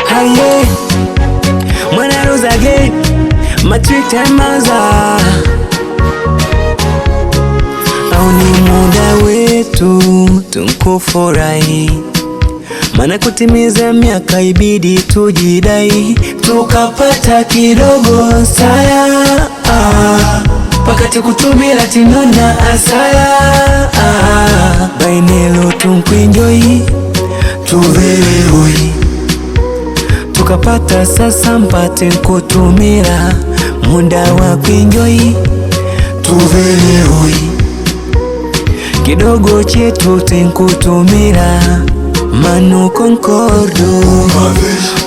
Haye Mwana Rose again Matrick Maza. Au ni muda wetu tukufurahi, maana kutimiza miaka ibidi tujidai, tukapata kidogo saya pakati kutumila tinona asaya bainelo tunkuenjoy tuvereoi, tukapata sasa mpate kutumila muda wa kuenjoy tuvereoi, kidogo chetu tenkutumila manu concordo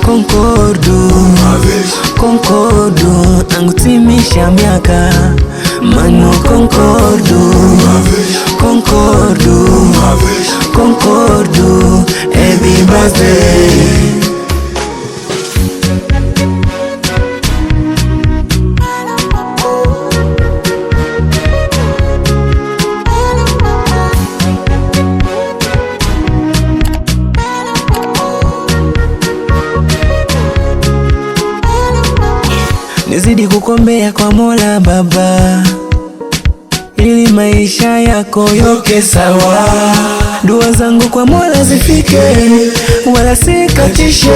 concordo concordo angutimisha miaka manu concordo concordo concordo happy birthday. Nizidi kukombea kwa Mola Baba, ili maisha yako yoke sawa. Dua zangu kwa Mola zifike, wala sikatishe,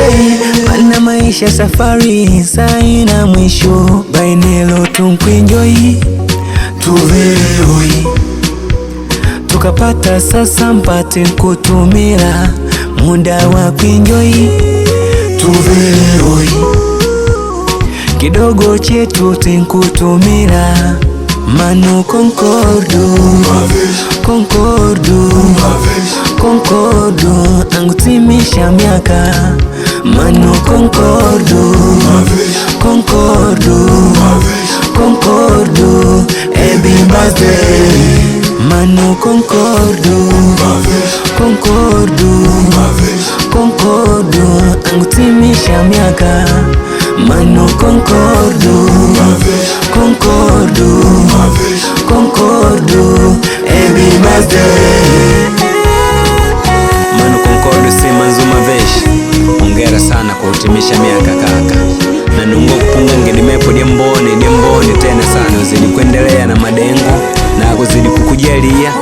maana maisha safari saina mwisho. Bainelo tunkuenjoy tuvereoi, tukapata sasa mpate kutumila muda wa kuenjoy tuvereoi, kidogo chetu tenkutumila manu concordo concordo concordo angutimisha miaka manu concordo concordo concordo happy birthday manu concordo concordo concordo angutimisha miaka manu concordo concordo concordo happy birthday. Manu concordo sema Nzuma Vesh, ongera sana kwa kutimisha miaka kaka, na nungo kupunga ngedimepo diemboni tena sana, uzidi kuendelea na madengo na kuzidi kukujalia